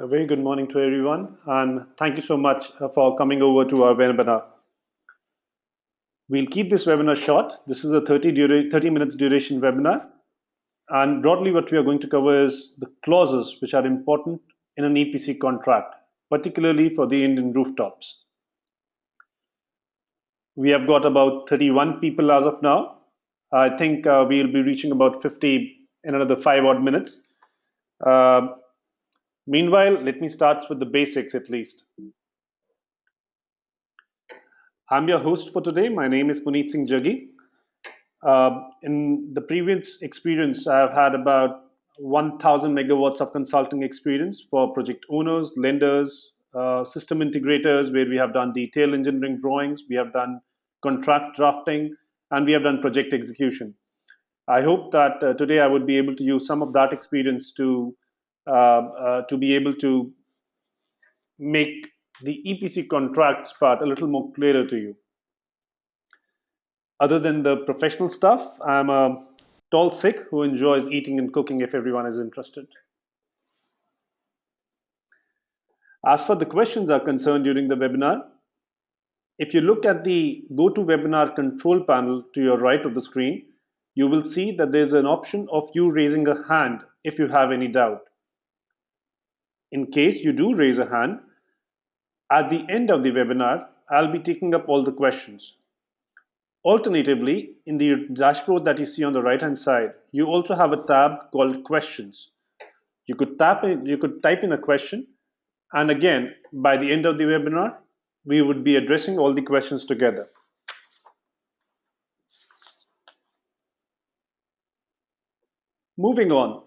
A very good morning to everyone, and thank you so much for coming over to our webinar. We'll keep this webinar short. This is a 30 minutes duration webinar, and broadly what we are going to cover is the clauses which are important in an EPC contract, particularly for the Indian rooftops. We have got about 31 people as of now. I think we'll be reaching about 50 in another 5 odd minutes. Uh, Meanwhile, let me start with the basics at least. I'm your host for today. My name is Puneet Singh Jaggi. In the previous experience, I've had about 1,000 megawatts of consulting experience for project owners, lenders, system integrators, where we have done detailed engineering drawings, we have done contract drafting, and we have done project execution. I hope that today I would be able to use some of that experience to be able to make the EPC contracts part a little more clearer to you. Other than the professional stuff, I'm a tall Sikh who enjoys eating and cooking if everyone is interested. As far the questions are concerned during the webinar, if you look at the GoToWebinar control panel to your right of the screen, you will see that there's an option of you raising a hand if you have any doubt. In case you do raise a hand, at the end of the webinar, I'll be taking up all the questions. Alternatively, in the dashboard that you see on the right hand side, you also have a tab called questions. You could type in a question, and again, by the end of the webinar, we would be addressing all the questions together. Moving on,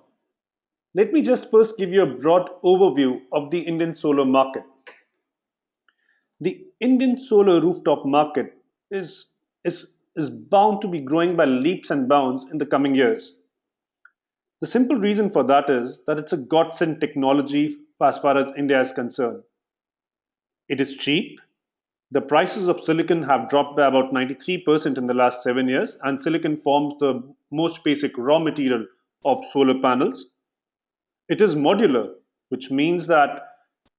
let me just first give you a broad overview of the Indian solar market. The Indian solar rooftop market is bound to be growing by leaps and bounds in the coming years. The simple reason for that is that it's a godsend technology as far as India is concerned. It is cheap. The prices of silicon have dropped by about 93% in the last 7 years, and silicon forms the most basic raw material of solar panels. It is modular, which means that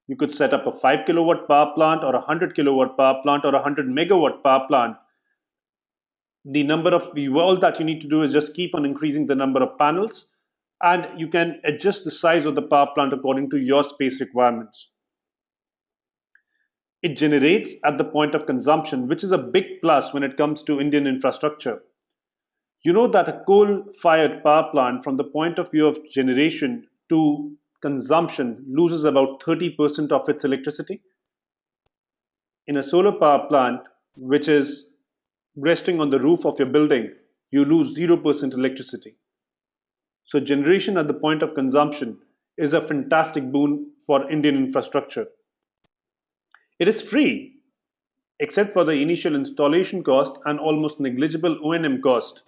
you could set up a 5 kilowatt power plant or a 100 kilowatt power plant or a 100 megawatt power plant. All that you need to do is just keep on increasing the number of panels, and you can adjust the size of the power plant according to your space requirements. It generates at the point of consumption, which is a big plus when it comes to Indian infrastructure. You know that a coal-fired power plant, from the point of view of generation to consumption, loses about 30% of its electricity. In a solar power plant, which is resting on the roof of your building, you lose 0% electricity. So generation at the point of consumption is a fantastic boon for Indian infrastructure. It is free, except for the initial installation cost and almost negligible O&M cost.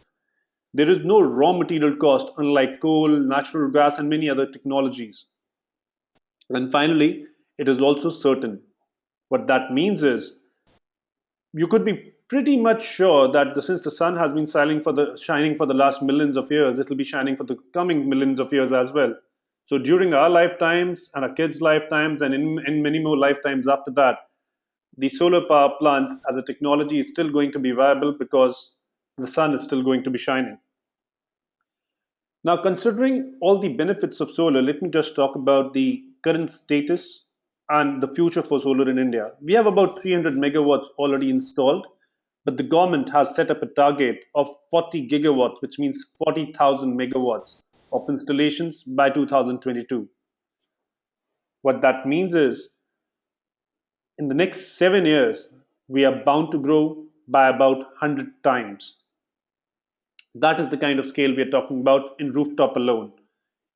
There is no raw material cost, unlike coal, natural gas, and many other technologies. And finally, it is also certain. What that means is you could be pretty much sure that since the sun has been shining for the last millions of years, it will be shining for the coming millions of years as well. So during our lifetimes and our kids' lifetimes and in many more lifetimes after that, the solar power plant as a technology is still going to be viable because the sun is still going to be shining. Now, considering all the benefits of solar, let me just talk about the current status and the future for solar in India. We have about 300 megawatts already installed, but the government has set up a target of 40 gigawatts, which means 40,000 megawatts of installations by 2022. What that means is in the next 7 years, we are bound to grow by about 100 times. That is the kind of scale we are talking about in rooftop alone.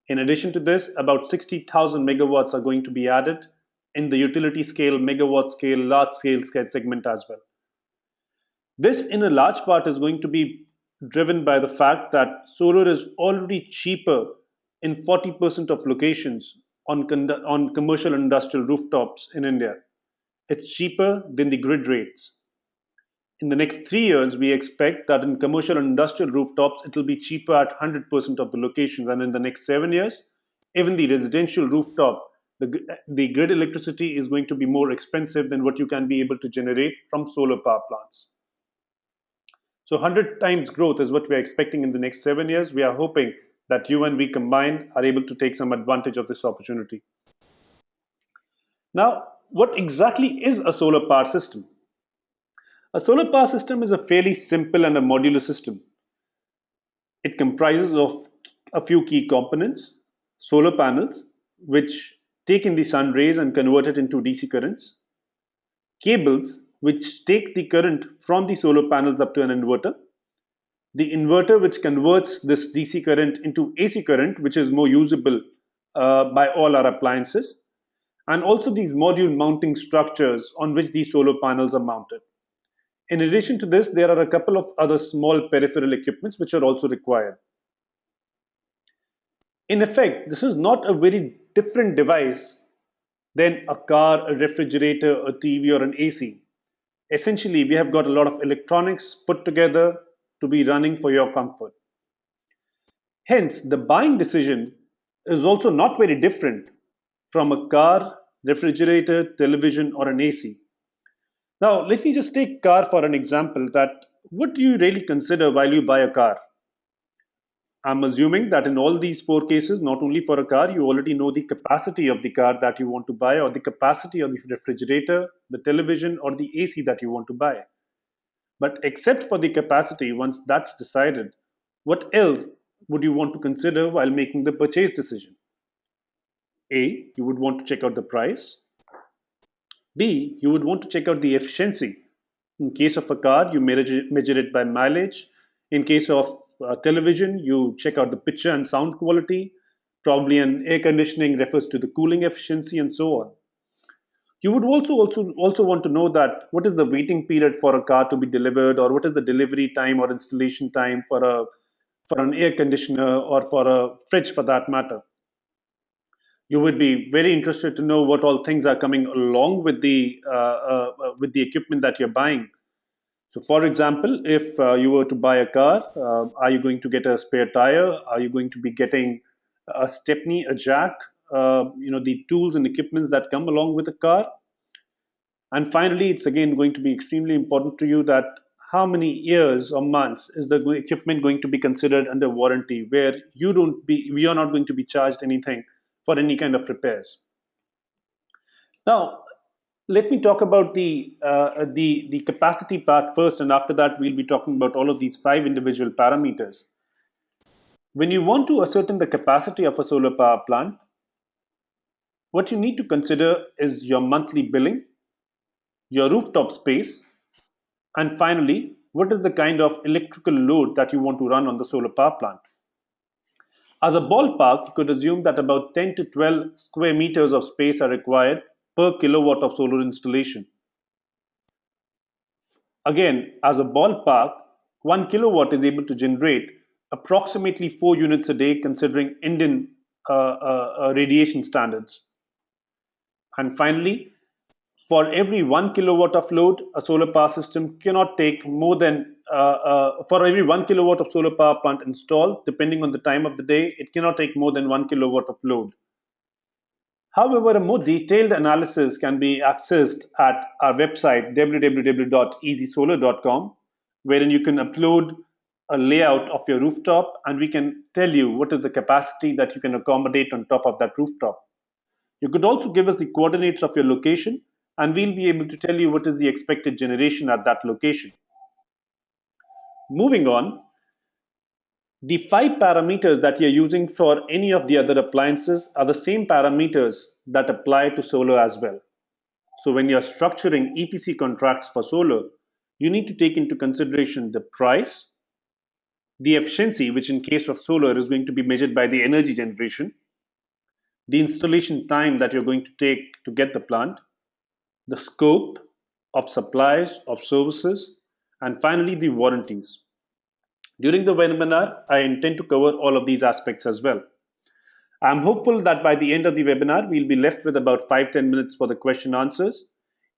In addition to this, about 60,000 megawatts are going to be added in the utility scale, megawatt scale, large scale segment as well. This, in a large part, is going to be driven by the fact that solar is already cheaper in 40% of locations on commercial and industrial rooftops in India. It's cheaper than the grid rates. In the next 3 years, we expect that in commercial and industrial rooftops, it will be cheaper at 100% of the locations. And in the next 7 years, even the residential rooftop the grid electricity is going to be more expensive than what you can be able to generate from solar power plants. So 100 times growth is what we're expecting in the next 7 years. We are hoping that you and we combined are able to take some advantage of this opportunity. Now, what exactly is a solar power system? A solar power system is a fairly simple and a modular system. It comprises of a few key components: solar panels, which take in the sun rays and convert it into DC currents; cables, which take the current from the solar panels up to an inverter; the inverter, which converts this DC current into AC current, which is more usable by all our appliances; and also these module mounting structures on which these solar panels are mounted. In addition to this, there are a couple of other small peripheral equipments which are also required. In effect, this is not a very different device than a car, a refrigerator, a TV, or an AC. Essentially, we have got a lot of electronics put together to be running for your comfort. Hence, the buying decision is also not very different from a car, refrigerator, television, or an AC. Now, let me just take car for an example. That what do you really consider while you buy a car? I'm assuming that in all these four cases, not only for a car, you already know the capacity of the car that you want to buy, or the capacity of the refrigerator, the television, or the AC that you want to buy. But except for the capacity, once that's decided, what else would you want to consider while making the purchase decision? A, you would want to check out the price. B, you would want to check out the efficiency. In case of a car, you measure it by mileage. In case of television, you check out the picture and sound quality. Probably an air conditioning refers to the cooling efficiency and so on. You would also want to know that what is the waiting period for a car to be delivered, or what is the delivery time or installation time for an air conditioner or for a fridge for that matter. You would be very interested to know what all things are coming along with the equipment that you're buying. So, for example, if you were to buy a car, are you going to get a spare tire? Are you going to be getting a stepney, a jack? The tools and equipments that come along with a car. And finally, it's again going to be extremely important to you that how many years or months is the equipment going to be considered under warranty, where we are not going to be charged anything for any kind of repairs. Now, let me talk about the capacity part first, and after that, we'll be talking about all of these five individual parameters. When you want to ascertain the capacity of a solar power plant, what you need to consider is your monthly billing, your rooftop space, and finally, what is the kind of electrical load that you want to run on the solar power plant. As a ballpark, you could assume that about 10 to 12 square meters of space are required per kilowatt of solar installation. Again, as a ballpark, 1 kilowatt is able to generate approximately 4 units a day considering Indian radiation standards. And finally, for every 1 kilowatt of load, a solar power system cannot take more than, for every 1 kilowatt of solar power plant installed, depending on the time of the day, it cannot take more than 1 kilowatt of load. However, a more detailed analysis can be accessed at our website www.ezysolare.com, wherein you can upload a layout of your rooftop and we can tell you what is the capacity that you can accommodate on top of that rooftop. You could also give us the coordinates of your location and we'll be able to tell you what is the expected generation at that location. Moving on, the five parameters that you're using for any of the other appliances are the same parameters that apply to solar as well. So when you're structuring EPC contracts for solar, you need to take into consideration the price, the efficiency, which in case of solar is going to be measured by the energy generation, the installation time that you're going to take to get the plant, the scope of supplies, of services, and finally the warranties. During the webinar, I intend to cover all of these aspects as well. I'm hopeful that by the end of the webinar, we'll be left with about 5-10 minutes for the question answers.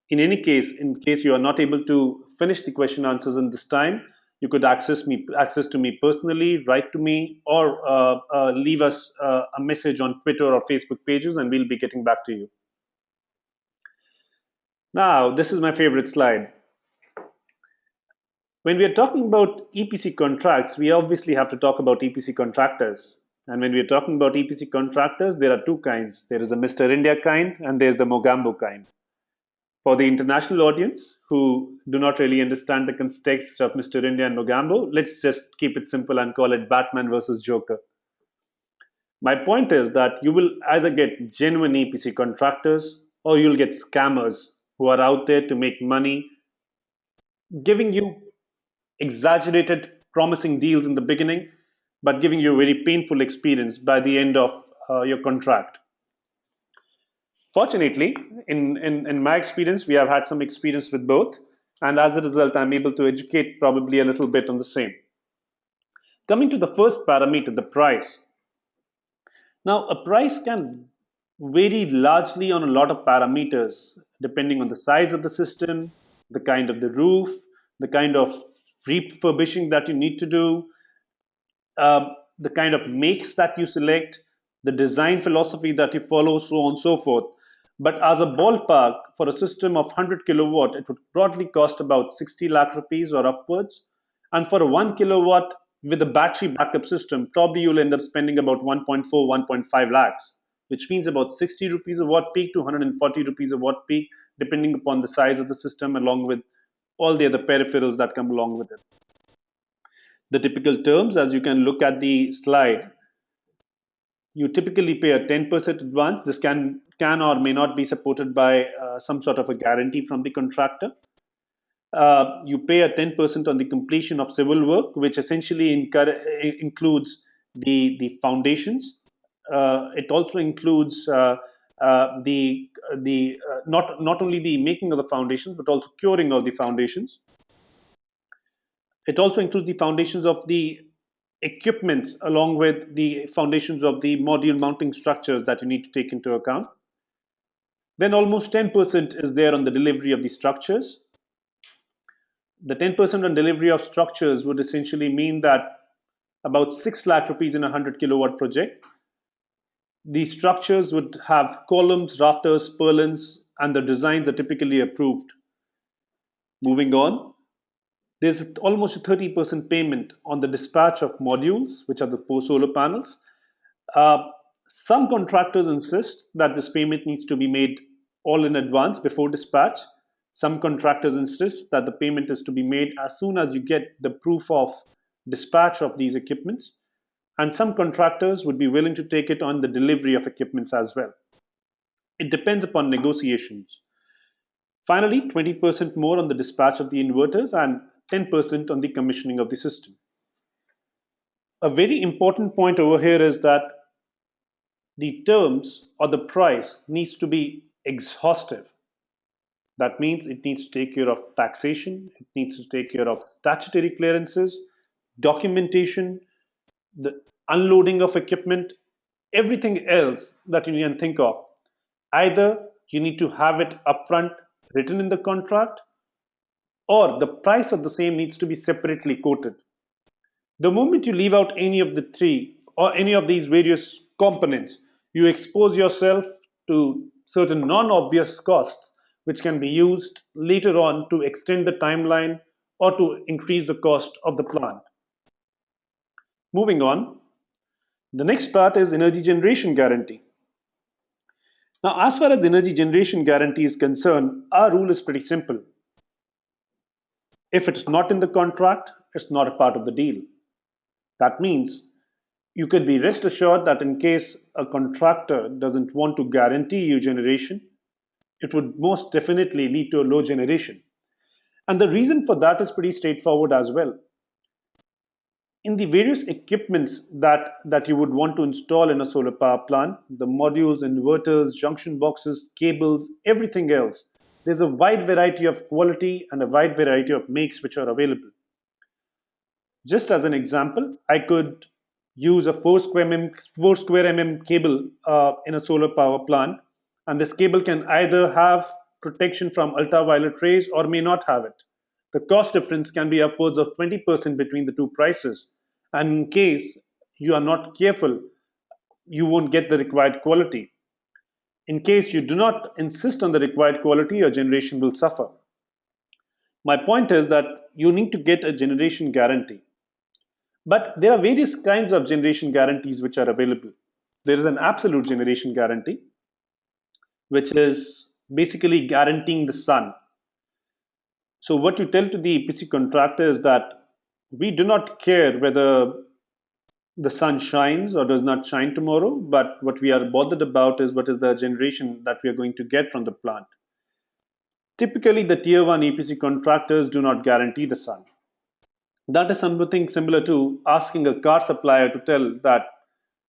In case you are not able to finish the question answers in this time, You could access to me personally, write to me, or leave us a message on Twitter or Facebook pages, and we'll be getting back to you. Now, this is my favorite slide. When we are talking about EPC contracts, we obviously have to talk about EPC contractors. And when we are talking about EPC contractors, there are two kinds. There is a Mr. India kind, and there's the Mogambo kind. For the international audience who do not really understand the context of Mr. India and Mogambo, let's just keep it simple and call it Batman versus Joker. My point is that you will either get genuine EPC contractors or you'll get scammers who are out there to make money, giving you exaggerated, promising deals in the beginning, but giving you a very painful experience by the end of your contract. Fortunately, in my experience, we have had some experience with both, and as a result, I'm able to educate probably a little bit on the same. Coming to the first parameter, the price. Now, a price can vary largely on a lot of parameters, depending on the size of the system, the kind of the roof, the kind of refurbishing that you need to do, the kind of makes that you select, the design philosophy that you follow, so on and so forth. But as a ballpark, for a system of 100 kilowatt, it would broadly cost about 60 lakh rupees or upwards. And for a 1 kilowatt with a battery backup system, probably you'll end up spending about 1.4, 1.5 lakhs, which means about 60 rupees a watt peak to 140 rupees a watt peak, depending upon the size of the system, along with all the other peripherals that come along with it. The typical terms, as you can look at the slide, you typically pay a 10% advance. This can or may not be supported by some sort of a guarantee from the contractor. You pay a 10% on the completion of civil work, which essentially includes the foundations. It also includes not only the making of the foundations, but also curing of the foundations. It also includes the foundations of the equipments along with the foundations of the module mounting structures that you need to take into account. Then almost 10% is there on the delivery of the structures. The 10% on delivery of structures would essentially mean that about 6 lakh rupees in a 100 kilowatt project. The structures would have columns, rafters, purlins, and the designs are typically approved. Moving on, there's almost a 30% payment on the dispatch of modules, which are the solar panels. Some contractors insist that this payment needs to be made all in advance before dispatch. Some contractors insist that the payment is to be made as soon as you get the proof of dispatch of these equipments. And some contractors would be willing to take it on the delivery of equipments as well. It depends upon negotiations. Finally, 20% more on the dispatch of the inverters and 10% on the commissioning of the system. A very important point over here is that the terms or the price needs to be exhaustive. That means it needs to take care of taxation, it needs to take care of statutory clearances, documentation, the unloading of equipment, everything else that you can think of. Either you need to have it upfront written in the contract, or the price of the same needs to be separately quoted. The moment you leave out any of the three or any of these various components, you expose yourself to certain non-obvious costs which can be used later on to extend the timeline or to increase the cost of the plant. Moving on, the next part is energy generation guarantee. Now, as far as the energy generation guarantee is concerned, our rule is pretty simple. If it's not in the contract, it's not a part of the deal. That means you could be rest assured that in case a contractor doesn't want to guarantee you generation, it would most definitely lead to a low generation. And the reason for that is pretty straightforward as well. In the various equipments that you would want to install in a solar power plant, the modules, inverters, junction boxes, cables, everything else, there's a wide variety of quality and a wide variety of makes which are available. Just as an example, I could use a 4 square mm cable in a solar power plant, and this cable can either have protection from ultraviolet rays or may not have it. The cost difference can be upwards of 20% between the two prices. And in case you are not careful, you won't get the required quality. In case you do not insist on the required quality, your generation will suffer. My point is that you need to get a generation guarantee. But there are various kinds of generation guarantees which are available. There is an absolute generation guarantee, which is basically guaranteeing the sun. So, what you tell to the EPC contractor is that we do not care whether the sun shines or does not shine tomorrow, but what we are bothered about is what is the generation that we are going to get from the plant. Typically, the tier 1 EPC contractors do not guarantee the sun. That is something similar to asking a car supplier to tell that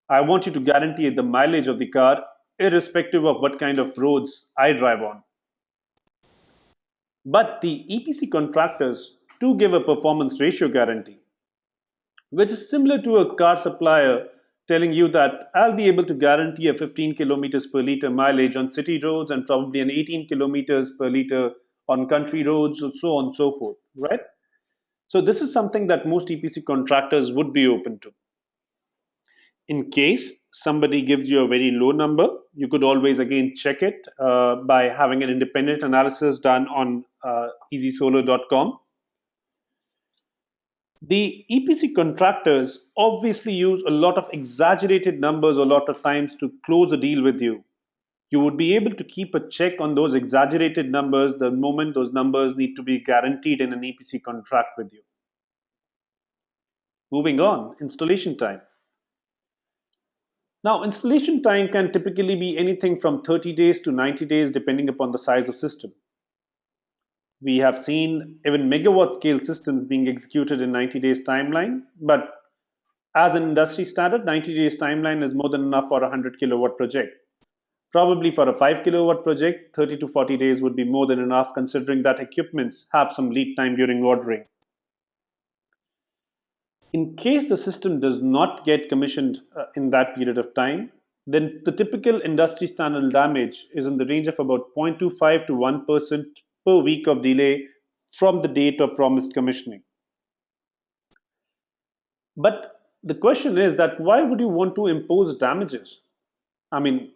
I want you to guarantee the mileage of the car irrespective of what kind of roads I drive on. But the EPC contractors do give a performance ratio guarantee, which is similar to a car supplier telling you that I'll be able to guarantee a 15 kilometers per liter mileage on city roads and probably an 18 kilometers per liter on country roads, and so on and so forth, right? So this is something that most EPC contractors would be open to. In case somebody gives you a very low number, you could always again check it by having an independent analysis done on ezysolare.com. The EPC contractors obviously use a lot of exaggerated numbers a lot of times to close a deal with you. You would be able to keep a check on those exaggerated numbers the moment those numbers need to be guaranteed in an EPC contract with you. Moving on, installation time. Now, installation time can typically be anything from 30 days to 90 days depending upon the size of system. We have seen even megawatt scale systems being executed in 90 days timeline, but as an industry standard, 90 days timeline is more than enough for a 100 kilowatt project. Probably for a 5 kilowatt project, 30 to 40 days would be more than enough considering that equipments have some lead time during ordering. In case the system does not get commissioned in that period of time, then the typical industry standard damage is in the range of about 0.25 to 1% per week of delay from the date of promised commissioning. But the question is that why would you want to impose damages? I mean,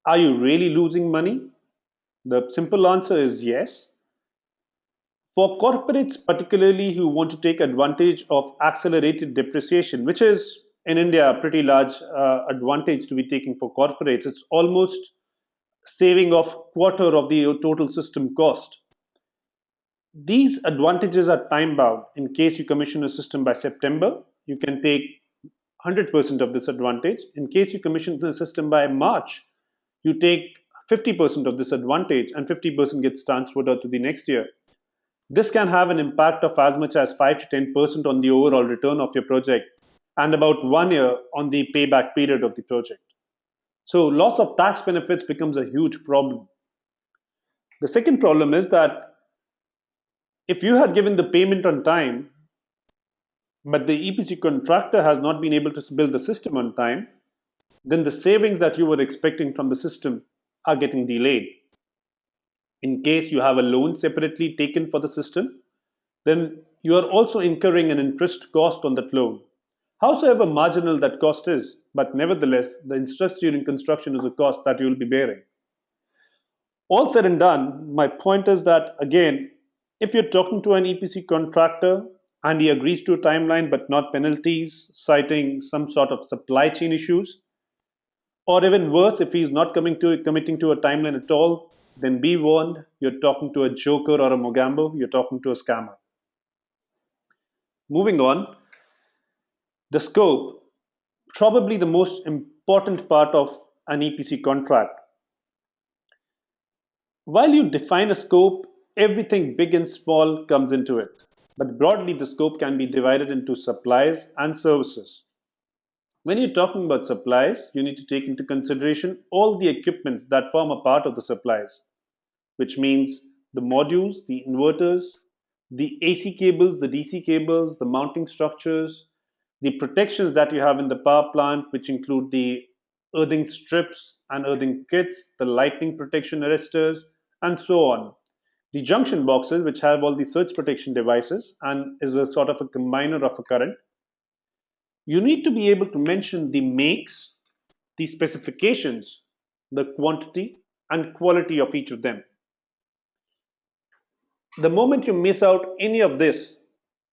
are you really losing money? The simple answer is yes. For corporates, particularly who want to take advantage of accelerated depreciation, which is in India a pretty large advantage to be taken for corporates, it's almost saving of quarter of the total system cost. These advantages are time bound. In case you commission a system by September, you can take 100% of this advantage. In case you commission the system by March, you take 50% of this advantage and 50% gets transferred out to the next year. This can have an impact of as much as 5 to 10% on the overall return of your project and about 1 year on the payback period of the project. So loss of tax benefits becomes a huge problem. The second problem is that if you had given the payment on time, but the EPC contractor has not been able to build the system on time, then the savings that you were expecting from the system are getting delayed. In case you have a loan separately taken for the system, then you are also incurring an interest cost on that loan. Howsoever marginal that cost is, but nevertheless, the interest during construction is a cost that you will be bearing. All said and done, my point is that again, if you're talking to an EPC contractor and he agrees to a timeline but not penalties, citing some sort of supply chain issues, or even worse, if he's not committing to a timeline at all, then be warned, you're talking to a joker or a mogambo, you're talking to a scammer. Moving on, the scope, probably the most important part of an EPC contract. While you define a scope, everything big and small comes into it. But broadly, the scope can be divided into supplies and services. When you're talking about supplies, you need to take into consideration all the equipments that form a part of the supplies, which means the modules, the inverters, the AC cables, the DC cables, the mounting structures, the protections that you have in the power plant, which include the earthing strips and earthing kits, the lightning protection arresters, and so on. The junction boxes, which have all the surge protection devices and is a sort of a combiner of a current, you need to be able to mention the makes, the specifications, the quantity, and quality of each of them. The moment you miss out any of this,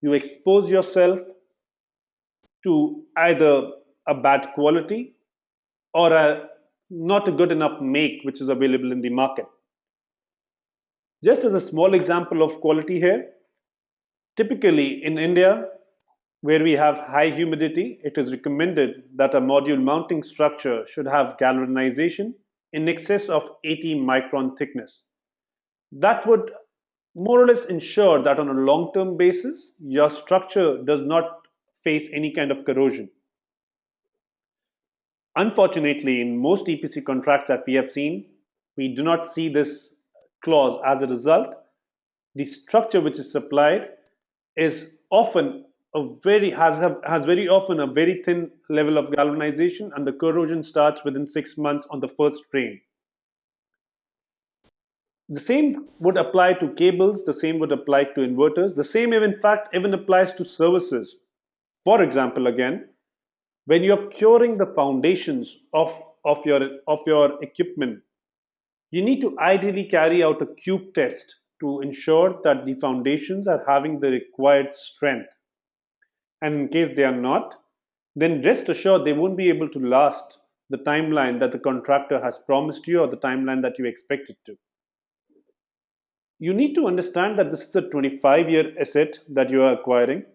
you expose yourself to either a bad quality or a not a good enough make which is available in the market. Just as a small example of quality here, typically in India, where we have high humidity, it is recommended that a module mounting structure should have galvanization in excess of 80 micron thickness. That would more or less ensure that on a long term basis, your structure does not face any kind of corrosion. Unfortunately, in most EPC contracts that we have seen, we do not see this clause. As a result, the structure which is supplied is often has very often a very thin level of galvanization, and the corrosion starts within 6 months on the first strain. The same would apply to cables, the same would apply to inverters, the same in fact even applies to services. For example, again, when you're curing the foundations of your equipment, you need to ideally carry out a cube test to ensure that the foundations are having the required strength. And in case they are not, then rest assured they won't be able to last the timeline that the contractor has promised you or the timeline that you expect it to. You need to understand that this is a 25-year asset that you are acquiring.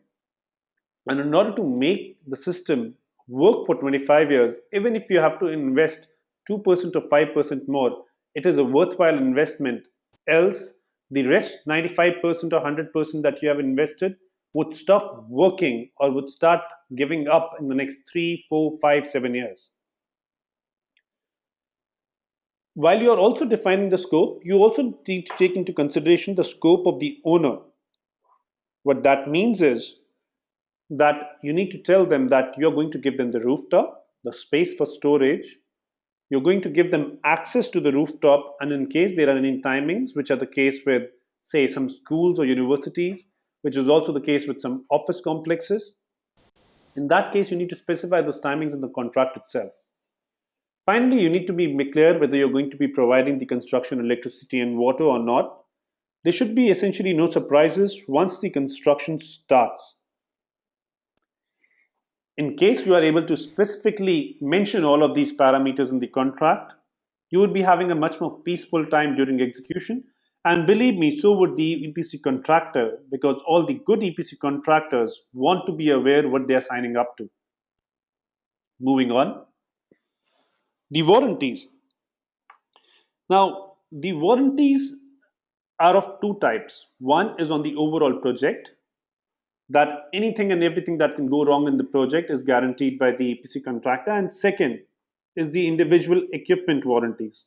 And in order to make the system work for 25 years, even if you have to invest 2% or 5% more, it is a worthwhile investment. Else, the rest 95% or 100% that you have invested would stop working or would start giving up in the next 3, 4, 5, 7 years. While you are also defining the scope, you also need to take into consideration the scope of the owner. What that means is that you need to tell them that you're going to give them the rooftop, the space for storage, you're going to give them access to the rooftop, and in case there are any timings, which are the case with, say, some schools or universities, which is also the case with some office complexes, in that case, you need to specify those timings in the contract itself. Finally, you need to be clear whether you're going to be providing the construction electricity and water or not. There should be essentially no surprises once the construction starts. In case you are able to specifically mention all of these parameters in the contract, you would be having a much more peaceful time during execution. And believe me, so would the EPC contractor, because all the good EPC contractors want to be aware what they are signing up to. Moving on, the warranties. Now, the warranties are of two types. One is on the overall project, that anything and everything that can go wrong in the project is guaranteed by the EPC contractor. And second is the individual equipment warranties.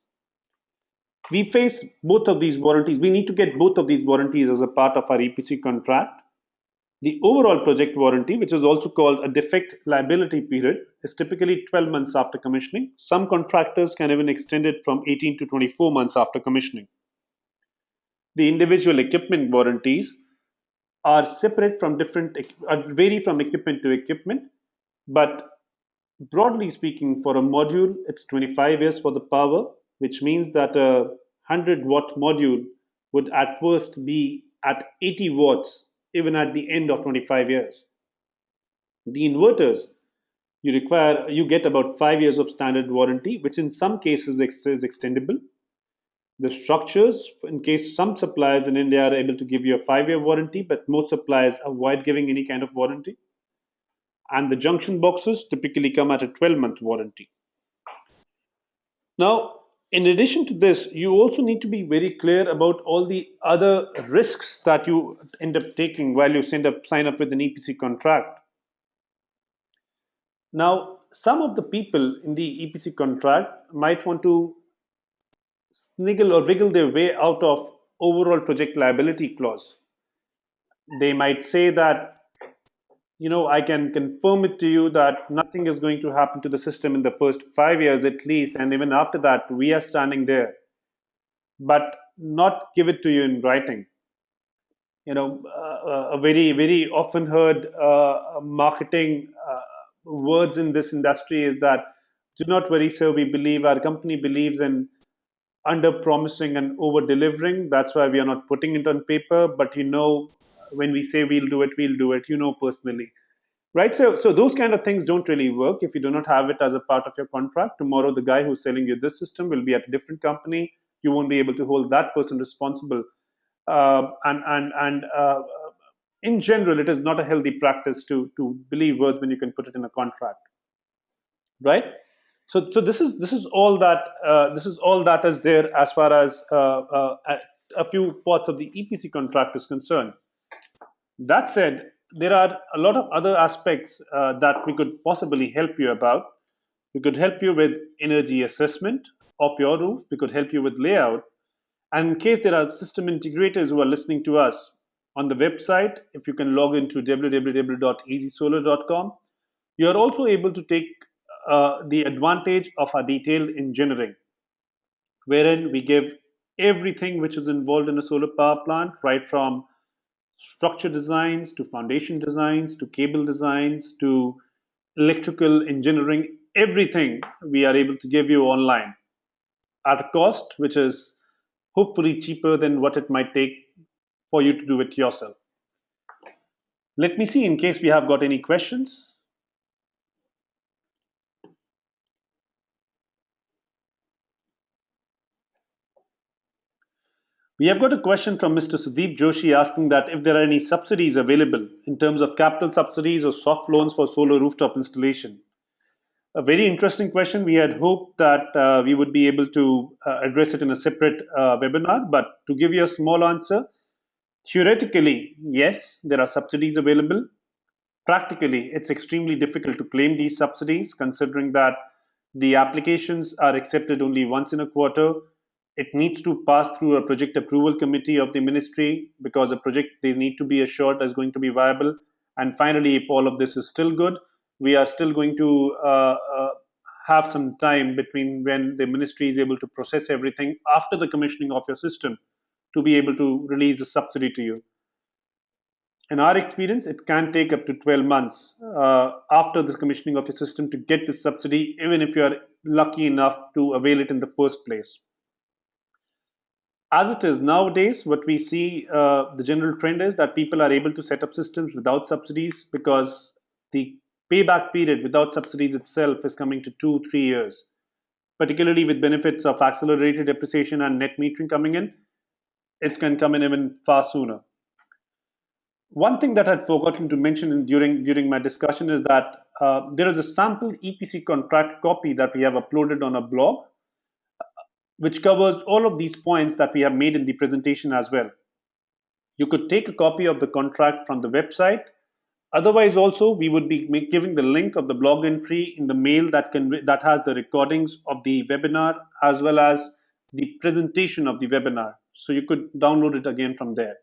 We face both of these warranties. We need to get both of these warranties as a part of our EPC contract. The overall project warranty, which is also called a defect liability period, is typically 12 months after commissioning. Some contractors can even extend it from 18 to 24 months after commissioning. The individual equipment warranties are separate from vary from equipment to equipment, but broadly speaking, for a module, it's 25 years for the power, which means that a 100-watt module would at worst be at 80 watts even at the end of 25 years. The inverters, you get about 5 years of standard warranty, which in some cases is extendable. The structures, in case some suppliers in India are able to give you a 5-year warranty, but most suppliers avoid giving any kind of warranty. And the junction boxes typically come at a 12-month warranty. Now, in addition to this, you also need to be very clear about all the other risks that you end up taking while you sign up with an EPC contract. Now, some of the people in the EPC contract might want to sniggle or wiggle their way out of overall project liability clause. They might say that, I can confirm it to you that nothing is going to happen to the system in the first 5 years at least, and even after that, we are standing there. But not give it to you in writing. A very often heard marketing words in this industry is that, do not worry, sir, we believe, our company believes in under promising and over delivering. That's why we are not putting it on paper, but when we say we'll do it, personally. Right? So those kind of things don't really work if you do not have it as a part of your contract. Tomorrow, the guy who's selling you this system will be at a different company. You won't be able to hold that person responsible. And in general, it is not a healthy practice to believe words when you can put it in a contract, right? So this is all that is there as far as a few parts of the EPC contract is concerned. That said, there are a lot of other aspects that we could possibly help you about. We could help you with energy assessment of your roof. We could help you with layout. And in case there are system integrators who are listening to us on the website, if you can log into www.ezysolare.com, you are also able to take the advantage of our detailed engineering, wherein we give everything which is involved in a solar power plant, right from structure designs to foundation designs to cable designs to electrical engineering. Everything we are able to give you online at a cost which is hopefully cheaper than what it might take for you to do it yourself. Let me see in case we have got any questions. We have got a question from Mr. Sudeep Joshi asking that if there are any subsidies available in terms of capital subsidies or soft loans for solar rooftop installation. A very interesting question. We had hoped that we would be able to address it in a separate webinar, but to give you a small answer, theoretically, yes, there are subsidies available. Practically, it's extremely difficult to claim these subsidies considering that the applications are accepted only once in a quarter. It needs to pass through a project approval committee of the ministry because a project they need to be assured is going to be viable. And finally, if all of this is still good, we are still going to have some time between when the ministry is able to process everything after the commissioning of your system to be able to release the subsidy to you. In our experience, it can take up to 12 months after the commissioning of your system to get the subsidy, even if you are lucky enough to avail it in the first place. As it is nowadays, what we see, the general trend is that people are able to set up systems without subsidies because the payback period without subsidies itself is coming to 2-3 years, particularly with benefits of accelerated depreciation and net metering coming in. It can come in even far sooner. One thing that I'd forgotten to mention during my discussion is that there is a sample EPC contract copy that we have uploaded on a blog, which covers all of these points that we have made in the presentation as well. You could take a copy of the contract from the website. Otherwise, also we would be giving the link of the blog entry in the mail that has the recordings of the webinar as well as the presentation of the webinar. So you could download it again from there.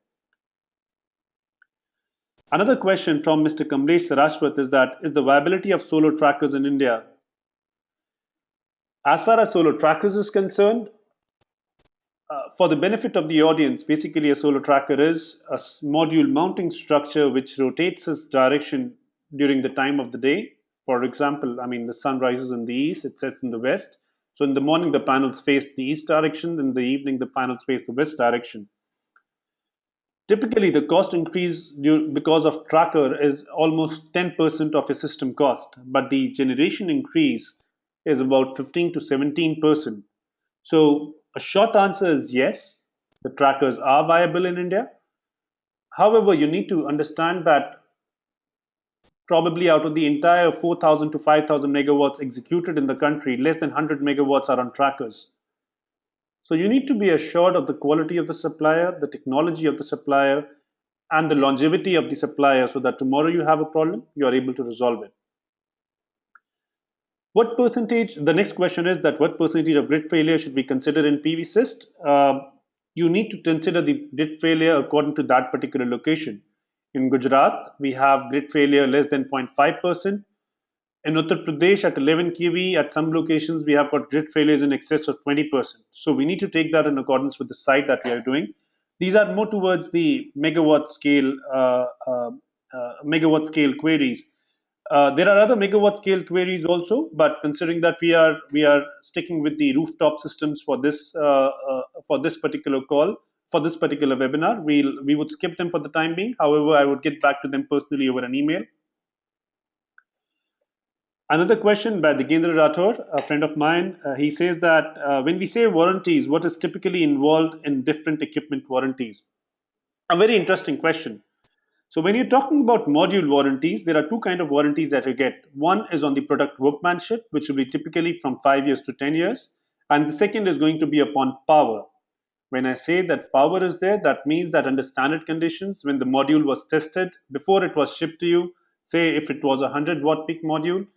Another question from Mr. Kamlesh Sarashwat is that, is the viability of solar trackers in India? As far as solar trackers is concerned, for the benefit of the audience, basically a solar tracker is a module mounting structure which rotates its direction during the time of the day. For example, the sun rises in the east, it sets in the west. So in the morning, the panels face the east direction, in the evening, the panels face the west direction. Typically, the cost increase because of tracker is almost 10% of your system cost, but the generation increase is about 15 to 17%. So a short answer is yes, the trackers are viable in India. However, you need to understand that probably out of the entire 4,000 to 5,000 megawatts executed in the country, less than 100 megawatts are on trackers. So you need to be assured of the quality of the supplier, the technology of the supplier, and the longevity of the supplier so that tomorrow you have a problem, you are able to resolve it. What percentage, the next question is that what percentage of grid failure should be considered in PV syst? You need to consider the grid failure according to that particular location. In Gujarat, we have grid failure less than 0.5%. In Uttar Pradesh, at 11 kV, at some locations, we have got grid failures in excess of 20%. So we need to take that in accordance with the site that we are doing. These are more towards the megawatt scale queries. There are other megawatt scale queries also, but considering that we are sticking with the rooftop systems for this particular call, for this particular webinar, we would skip them for the time being. However, I would get back to them personally over an email. Another question by Digendra Rathore, a friend of mine. He says that when we say warranties, what is typically involved in different equipment warranties? A very interesting question. So when you're talking about module warranties, there are two kinds of warranties that you get. One is on the product workmanship, which will be typically from 5 years to 10 years. And the second is going to be upon power. When I say that power is there, that means that under standard conditions, when the module was tested, before it was shipped to you, say if it was a 100 watt peak module,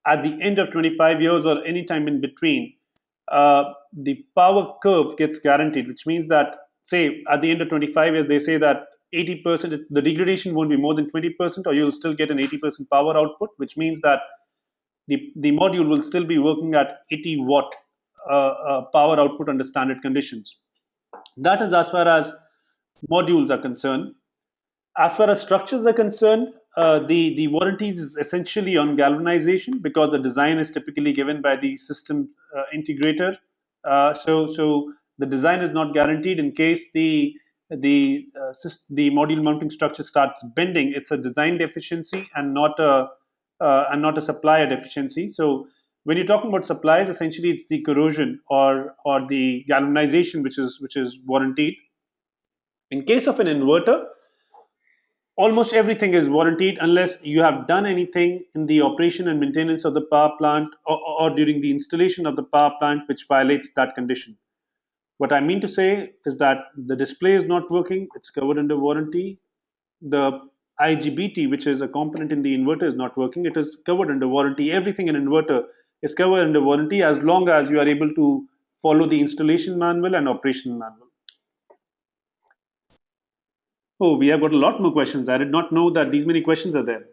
at the end of 25 years or any time in between, the power curve gets guaranteed, which means that, say, at the end of 25 years, they say that 80%, the degradation won't be more than 20%, or you'll still get an 80% power output, which means that the module will still be working at 80 watt power output under standard conditions. That is as far as modules are concerned. As far as structures are concerned, the warranties is essentially on galvanization because the design is typically given by the system integrator. So the design is not guaranteed in case the module mounting structure starts bending. It's a design deficiency and not a supplier deficiency. So when you're talking about supplies, essentially it's the corrosion or the galvanization which is warranted. In case of an inverter, almost everything is warranted unless you have done anything in the operation and maintenance of the power plant, or during the installation of the power plant which violates that condition. What I mean to say is that the display is not working, it's covered under warranty. The IGBT, which is a component in the inverter, is not working, it is covered under warranty. Everything in inverter is covered under warranty as long as you are able to follow the installation manual and operation manual. Oh, we have got a lot more questions. I did not know that these many questions are there.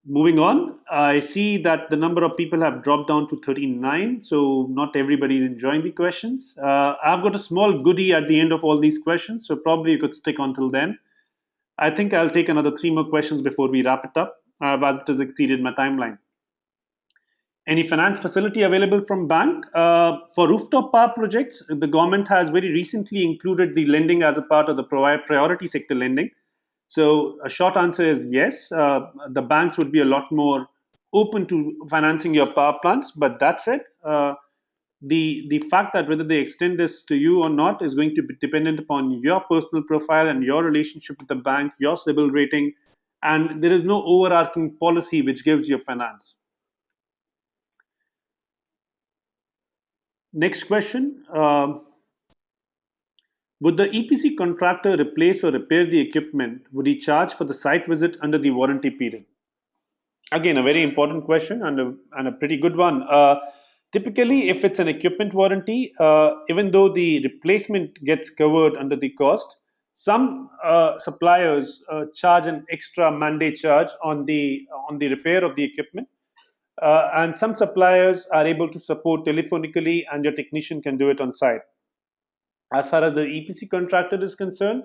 Moving on, I see that the number of people have dropped down to 39, so not everybody is enjoying the questions. I've got a small goodie at the end of all these questions, so probably you could stick until then. I think I'll take another 3 more questions before we wrap it up, as it has exceeded my timeline. Any finance facility available from bank? For rooftop power projects, the government has very recently included the lending as a part of the priority sector lending. So a short answer is yes. The banks would be a lot more open to financing your power plants, but that said, the fact that whether they extend this to you or not is going to be dependent upon your personal profile and your relationship with the bank, your CIBIL rating, and there is no overarching policy which gives you finance. Next question. Would the EPC contractor replace or repair the equipment? Would he charge for the site visit under the warranty period? Again, a very important question and a pretty good one. Typically, if it's an equipment warranty, even though the replacement gets covered under the cost, some suppliers charge an extra mandate charge on the repair of the equipment. And some suppliers are able to support telephonically, and your technician can do it on site. As far as the EPC contractor is concerned,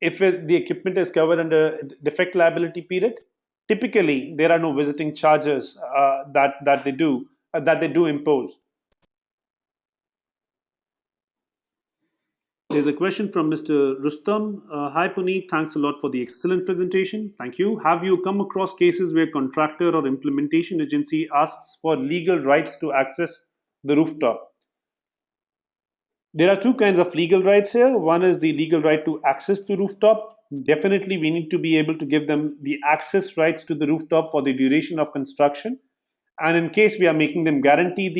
if the equipment is covered under defect liability period, typically there are no visiting charges that they do impose. There's a question from Mr. Rustam. Hi Puneet, thanks a lot for the excellent presentation. Thank you. Have you come across cases where contractor or implementation agency asks for legal rights to access the rooftop? There are two kinds of legal rights here. One is the legal right to access the rooftop. Definitely, we need to be able to give them the access rights to the rooftop for the duration of construction. And in case we are making them guarantee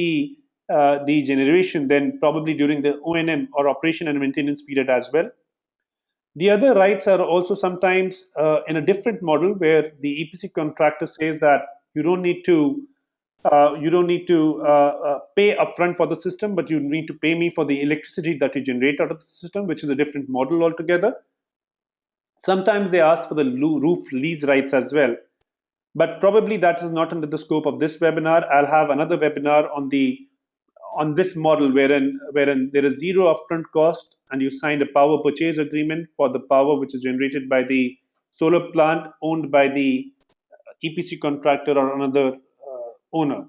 the generation, then probably during the O&M or operation and maintenance period as well. The other rights are also sometimes in a different model where the EPC contractor says that you don't need to pay upfront for the system, but you need to pay me for the electricity that you generate out of the system, which is a different model altogether. Sometimes they ask for the roof lease rights as well. But probably that is not under the scope of this webinar. I'll have another webinar on this model wherein there is zero upfront cost and you signed a power purchase agreement for the power which is generated by the solar plant owned by the EPC contractor or another owner.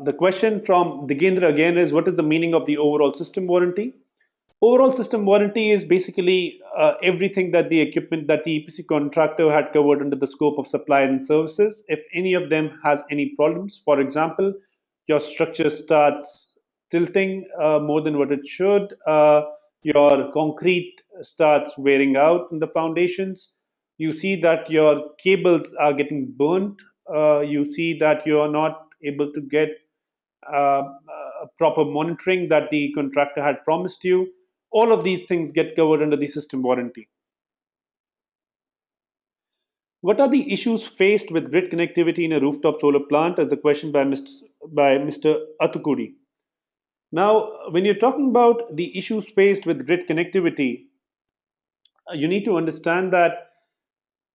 The question from Digendra again is, what is the meaning of the overall system warranty? Overall system warranty is basically everything that the equipment that the EPC contractor had covered under the scope of supply and services. If any of them has any problems, for example, your structure starts tilting more than what it should, your concrete starts wearing out in the foundations, you see that your cables are getting burnt, you see that you are not able to get proper monitoring that the contractor had promised you. All of these things get covered under the system warranty. What are the issues faced with grid connectivity in a rooftop solar plant? Is the question by Mr. Atukudi. Now, when you're talking about the issues faced with grid connectivity, you need to understand that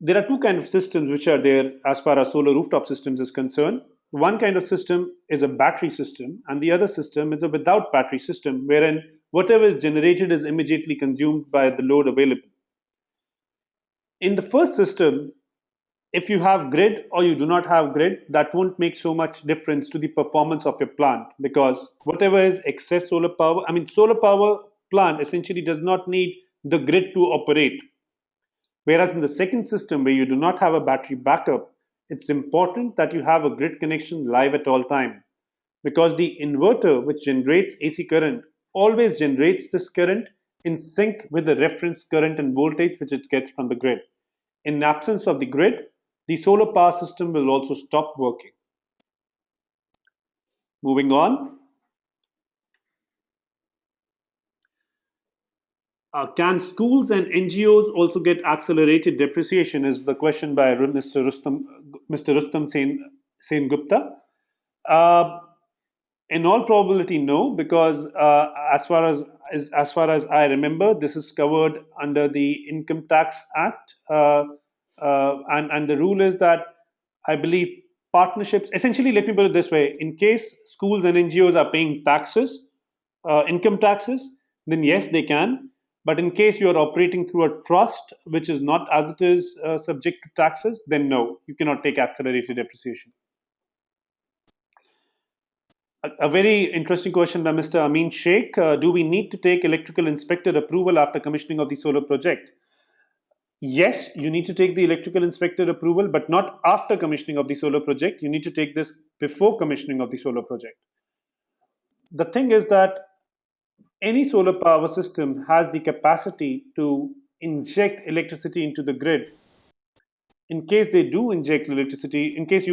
there are two kinds of systems which are there as far as solar rooftop systems is concerned. One kind of system is a battery system, and the other system is a without battery system, wherein whatever is generated is immediately consumed by the load available. In the first system, if you have grid or you do not have grid, that won't make so much difference to the performance of your plant, because whatever is excess solar power, solar power plant essentially does not need the grid to operate. Whereas in the second system, where you do not have a battery backup, it's important that you have a grid connection live at all time, because the inverter which generates AC current always generates this current in sync with the reference current and voltage which it gets from the grid. In absence of the grid, the solar power system will also stop working. Moving on. Can schools and NGOs also get accelerated depreciation? Is the question by Mr. Rustam Sen Gupta. Uh, in all probability, no, because as far as I remember, this is covered under the Income Tax Act, and the rule is that I believe partnerships. Essentially, let me put it this way: in case schools and NGOs are paying taxes, income taxes, then yes, they can. But in case you are operating through a trust, which is not as it is subject to taxes, then no, you cannot take accelerated depreciation. A very interesting question by Mr. Amin Sheikh. Do we need to take electrical inspector approval after commissioning of the solar project? Yes, you need to take the electrical inspector approval, but not after commissioning of the solar project. You need to take this before commissioning of the solar project. The thing is that any solar power system has the capacity to inject electricity into the grid. In case they do inject electricity, in case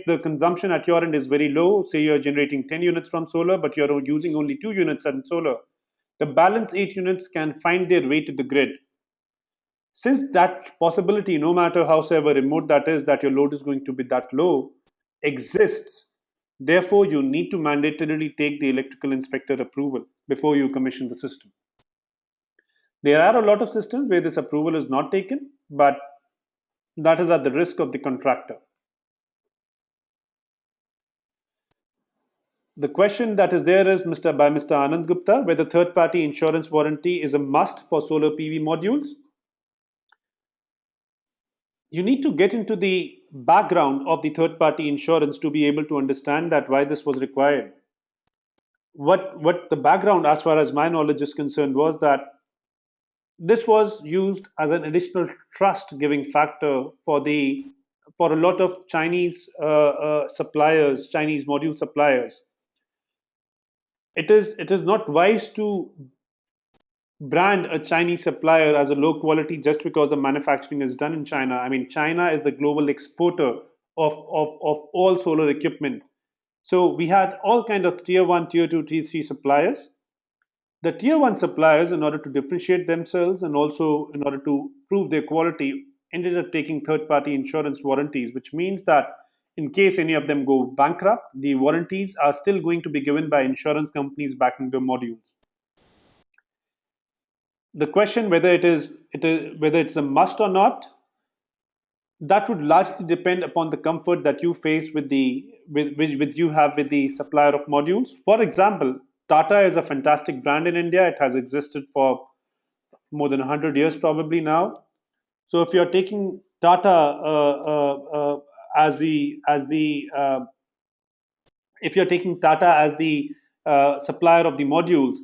the consumption at your end is very low, say you're generating 10 units from solar, but you're using only 2 units in solar, the balance 8 units can find their way to the grid. Since that possibility, no matter howsoever remote that is, that your load is going to be that low, exists, therefore you need to mandatorily take the electrical inspector approval before you commission the system. There are a lot of systems where this approval is not taken, but that is at the risk of the contractor. The question that is there is by Mr. Anand Gupta, whether third-party insurance warranty is a must for solar PV modules. You need to get into the background of the third-party insurance to be able to understand that why this was required. What the background, as far as my knowledge is concerned, was that this was used as an additional trust giving factor for a lot of Chinese suppliers, Chinese module suppliers. It is not wise to brand a Chinese supplier as a low quality just because the manufacturing is done in China. China is the global exporter of all solar equipment. So we had all kind of tier 1, tier 2, tier 3 suppliers. The tier 1 suppliers, in order to differentiate themselves and also in order to prove their quality, ended up taking third party insurance warranties, which means that in case any of them go bankrupt, the warranties are still going to be given by insurance companies backing their modules. The question whether it's a must or not, that would largely depend upon the comfort that you face with with you have with the supplier of modules. For example, Tata is a fantastic brand in India. It has existed for more than 100 years probably now. So if you're taking Tata as the if you're taking Tata as the supplier of the modules,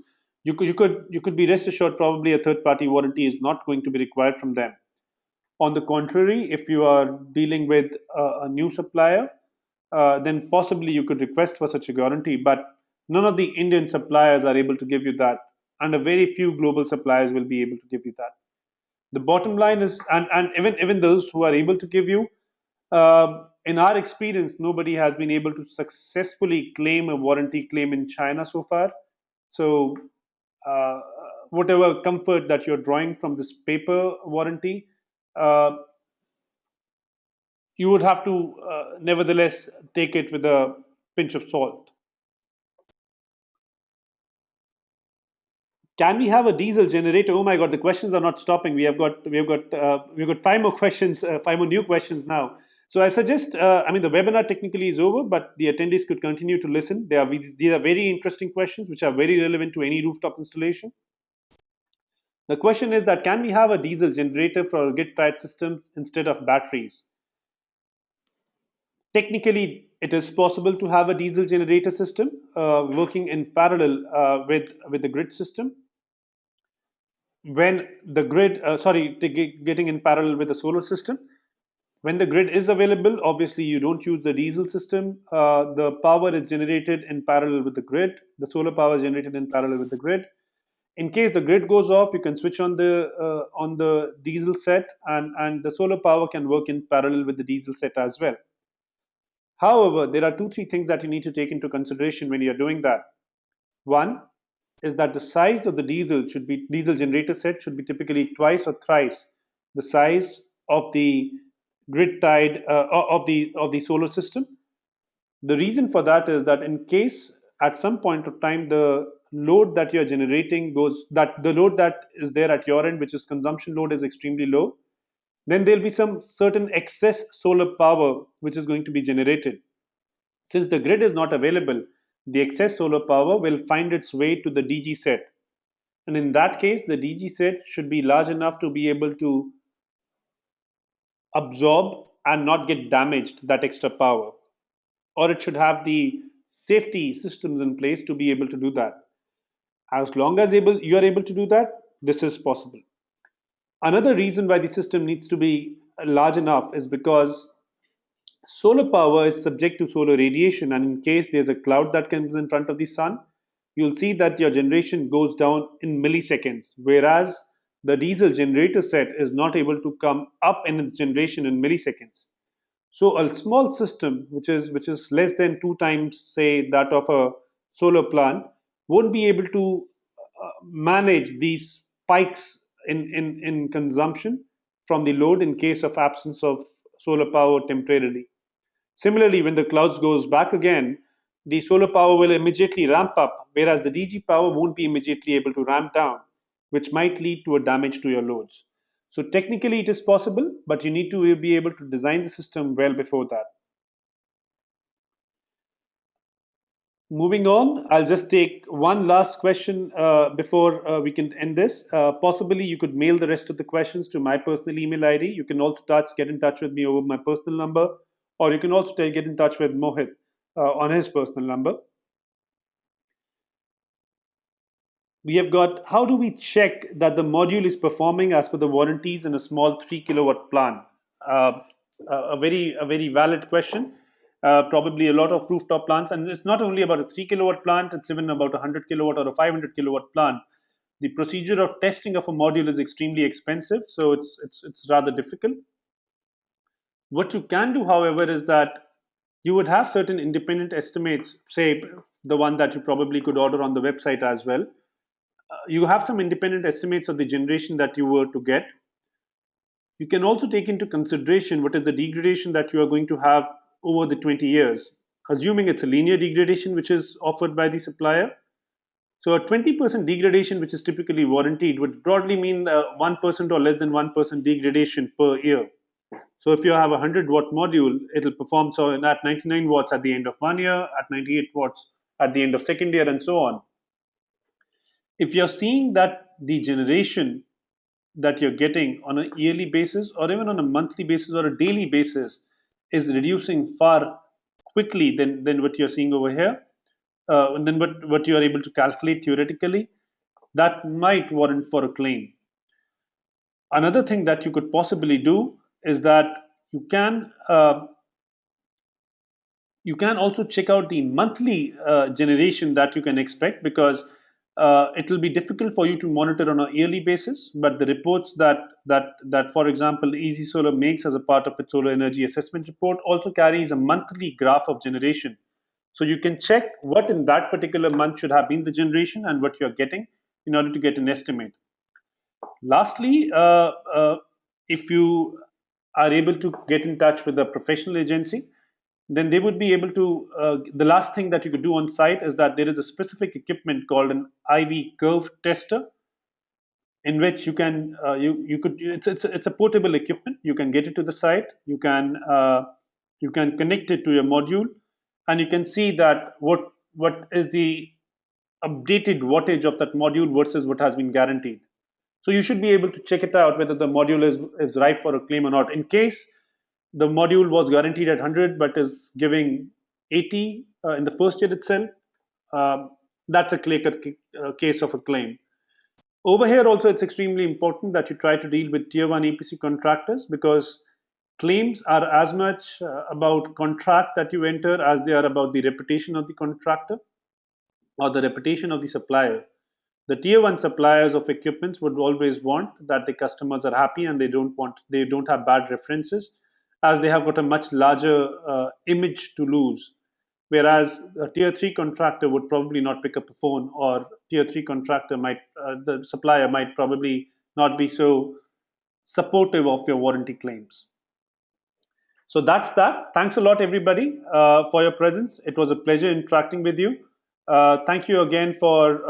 you could be rest assured probably a third party warranty is not going to be required from them. On the contrary, if you are dealing with a new supplier, then possibly you could request for such a guarantee. But none of the Indian suppliers are able to give you that, and a very few global suppliers will be able to give you that. The bottom line is, and even those who are able to give you, in our experience, nobody has been able to successfully claim a warranty claim in China so far. So, uh, whatever comfort that you're drawing from this paper warranty, uh, you would have to nevertheless take it with a pinch of salt. Can we have a diesel generator? Oh my God, the questions are not stopping. We've got five more questions, five more new questions now. So I suggest, I mean, the webinar technically is over, but the attendees could continue to listen. These are very interesting questions, which are very relevant to any rooftop installation. The question is that can we have a diesel generator for grid-tied systems instead of batteries? Technically, it is possible to have a diesel generator system working in parallel with the grid system. When the grid, getting in parallel with the solar system. When the grid is available, obviously you don't use the diesel system. The power is generated in parallel with the grid. The solar power is generated in parallel with the grid. In case the grid goes off, you can switch on the diesel set, and the solar power can work in parallel with the diesel set as well. However, there are two, three things that you need to take into consideration when you're doing that. One is that the size of the diesel generator set should be typically twice or thrice the size of the grid tied of the solar system. The reason for that is that in case at some point of time the load that you're generating goes that the load that is there at your end, which is consumption load, is extremely low, then there'll be some certain excess solar power which is going to be generated. Since the grid is not available, the excess solar power will find its way to the DG set. And in that case, the DG set should be large enough to be able to absorb and not get damaged, that extra power. Or it should have the safety systems in place to be able to do that. As long as you are able to do that, this is possible. Another reason why the system needs to be large enough is because solar power is subject to solar radiation, and in case there's a cloud that comes in front of the sun, you'll see that your generation goes down in milliseconds, whereas the diesel generator set is not able to come up in its generation in milliseconds. So a small system, which is less than two times, say, that of a solar plant, won't be able to manage these spikes in consumption from the load in case of absence of solar power temporarily. Similarly, when the clouds goes back again, the solar power will immediately ramp up, whereas the DG power won't be immediately able to ramp down, which might lead to a damage to your loads. So technically it is possible, but you need to be able to design the system well before that. Moving on, I'll just take one last question before we can end this. Possibly you could mail the rest of the questions to my personal email ID. You can also get in touch with me over my personal number, or you can also get in touch with Mohit on his personal number. We have got, how do we check that the module is performing as per the warranties in a small 3 kilowatt plant? Uh, a very valid question. Probably a lot of rooftop plants, and it's not only about a 3 kilowatt plant, it's even about a 100 kilowatt or a 500 kilowatt plant. The procedure of testing of a module is extremely expensive, so it's rather difficult. What you can do, however, is that you would have certain independent estimates, say the one that you probably could order on the website as well. You have some independent estimates of the generation that you were to get. You can also take into consideration what is the degradation that you are going to have over the 20 years, assuming it's a linear degradation which is offered by the supplier. So a 20% degradation, which is typically warranted, would broadly mean 1% or less than 1% degradation per year. So if you have a 100-watt module, it'll perform so at 99 watts at the end of 1 year, at 98 watts at the end of second year, and so on. If you're seeing that the generation that you're getting on a yearly basis or even on a monthly basis or a daily basis is reducing far quickly than what you're seeing over here, and then what you are able to calculate theoretically, that might warrant for a claim. Another thing that you could possibly do is that you can also check out the monthly generation that you can expect, because it will be difficult for you to monitor on a yearly basis. But the reports that for example, Easy Solar makes as a part of its solar energy assessment report also carries a monthly graph of generation. So you can check what in that particular month should have been the generation and what you're getting in order to get an estimate. Lastly, if you are able to get in touch with a professional agency, then they would be able to. The last thing that you could do on site is that there is a specific equipment called an IV curve tester, in which you can you could it's a portable equipment. You can get it to the site. You can connect it to your module, and you can see that what is the updated wattage of that module versus what has been guaranteed. So you should be able to check it out whether the module is ripe for a claim or not. In case the module was guaranteed at 100 but is giving 80 in the first year itself, that's a clear-cut case of a claim. Over here also, it's extremely important that you try to deal with tier 1 EPC contractors, because claims are as much about contract that you enter as they are about the reputation of the contractor or the reputation of the supplier. The tier 1 suppliers of equipments would always want that the customers are happy, and they don't have bad references, as they have got a much larger image to lose. Whereas a tier 3 contractor would probably not pick up a phone, or tier 3 contractor might the supplier might probably not be so supportive of your warranty claims. So that's that. Thanks a lot, everybody, for your presence. It was a pleasure interacting with you. Thank you again for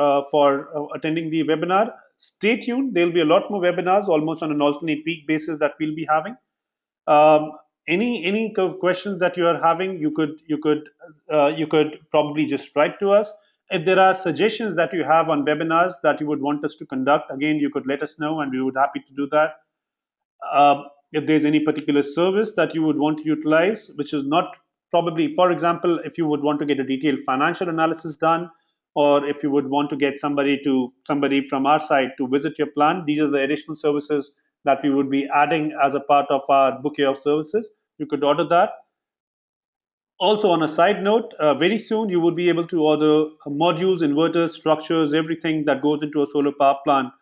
attending the webinar. Stay tuned. There'll be a lot more webinars, almost on an alternate week basis, that we'll be having. Um, any questions that you are having, you could probably just write to us. If there are suggestions that you have on webinars that you would want us to conduct, again, you could let us know, and we would happy to do that. If there's any particular service that you would want to utilize, which is not probably, for example, if you would want to get a detailed financial analysis done, or if you would want to get somebody from our side to visit your plant, these are the additional services that we would be adding as a part of our bouquet of services. You could order that. Also, on a side note, very soon you will be able to order modules, inverters, structures, everything that goes into a solar power plant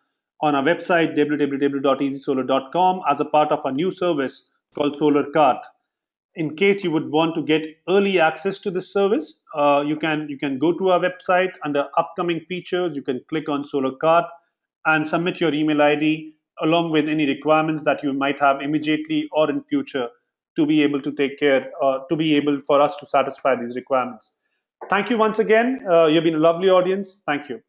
on our website www.ezysolare.com as a part of a new service called Solar Cart. In case you would want to get early access to this service, you can go to our website under upcoming features. You can click on Solar Cart and submit your email ID along with any requirements that you might have immediately or in future, to be able to take care, to be able for us to satisfy these requirements. Thank you once again. You've been a lovely audience. Thank you.